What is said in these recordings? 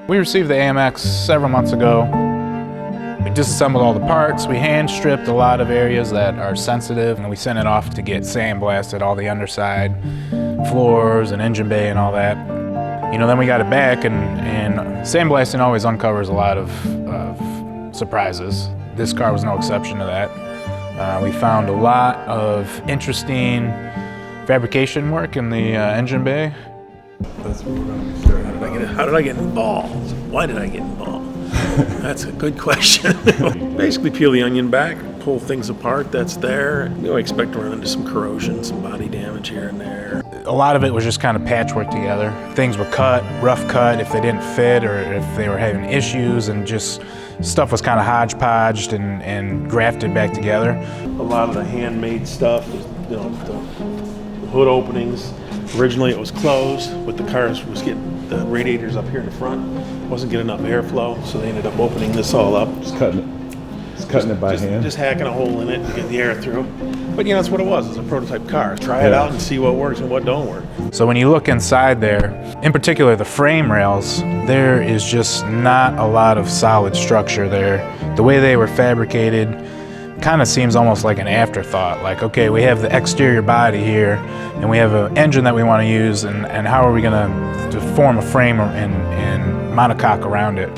We received the AMX several months ago. We disassembled all the parts, we hand stripped a lot of areas that are sensitive, and we sent it off to get sandblasted, all the underside, floors and engine bay and all that. You know, then we got it back, and sandblasting always uncovers a lot of surprises. This car was no exception to that. We found a lot of interesting fabrication work in the engine bay. That's where we're going to start. How did I get involved? Why did I get involved? That's a good question. Basically peel the onion back, pull things apart that's there. You know, I expect to run into some corrosion, some body damage here and there. A lot of it was just kind of patchwork together. Things were cut, rough cut if they didn't fit or if they were having issues, and just stuff was kind of hodgepodged and grafted back together. A lot of the handmade stuff, you know, the hood openings. Originally it was closed, but the cars was getting the radiators up here in the front. Wasn't getting enough airflow, so they ended up opening this all up. Just cutting it by hand. Just hacking a hole in it to get the air through. But you know, that's what it was. It's a prototype car. Try it out and see what works and what don't work. So when you look inside there, in particular the frame rails, there is just not a lot of solid structure there. The way they were fabricated kind of seems almost like an afterthought. Like, okay, we have the exterior body here, and we have an engine that we want to use, and how are we going to form a frame and monocoque around it?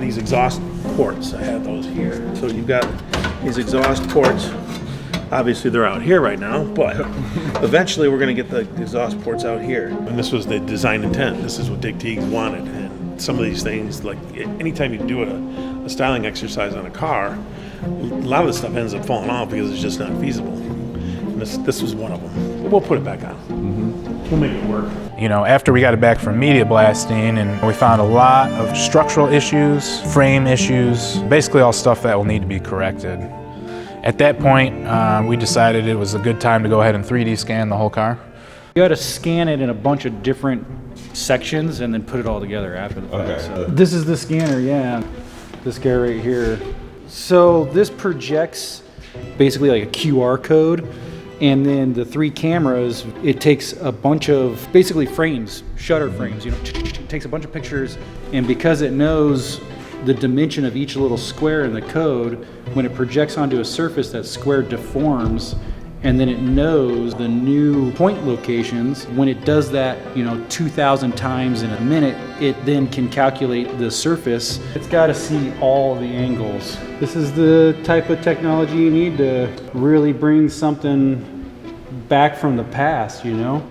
These exhaust ports, I have those here. So you've got these exhaust ports. Obviously they're out here right now, but eventually we're going to get the exhaust ports out here. And this was the design intent. This is what Dick Teague wanted. And some of these things, like anytime you do a styling exercise on a car, a lot of the stuff ends up falling off because it's just not feasible. And this was one of them. But we'll put it back on. We'll make it work. You know, after we got it back from media blasting, and we found a lot of structural issues, frame issues, basically all stuff that will need to be corrected. At that point, we decided it was a good time to go ahead and 3D scan the whole car. You got to scan it in a bunch of different sections and then put it all together after the fact. Okay. So this is the scanner, yeah. This guy right here. So this projects basically like a QR code, and then the 3 cameras, it takes a bunch of basically frames, shutter frames, you know, it takes a bunch of pictures, and because it knows the dimension of each little square in the code, when it projects onto a surface, that square deforms, and then it knows the new point locations. When it does that, you know, 2,000 times in a minute, it then can calculate the surface. It's got to see all the angles. This is the type of technology you need to really bring something back from the past, you know?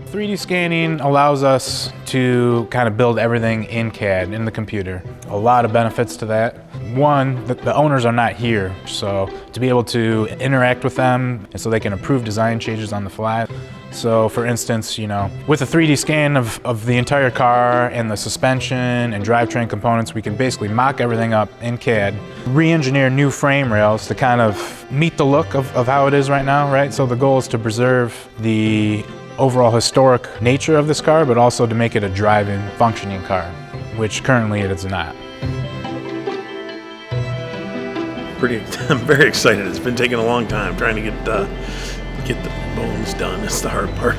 3D scanning allows us to kind of build everything in CAD, in the computer. A lot of benefits to that. One, the owners are not here, so to be able to interact with them and so they can approve design changes on the fly. So for instance, you know, with a 3D scan of the entire car and the suspension and drivetrain components, we can basically mock everything up in CAD, re-engineer new frame rails to kind of meet the look of how it is right now, right? So the goal is to preserve the overall historic nature of this car, but also to make it a driving, functioning car, which currently it is not. I'm very excited. It's been taking a long time trying to get the bones done. That's the hard part.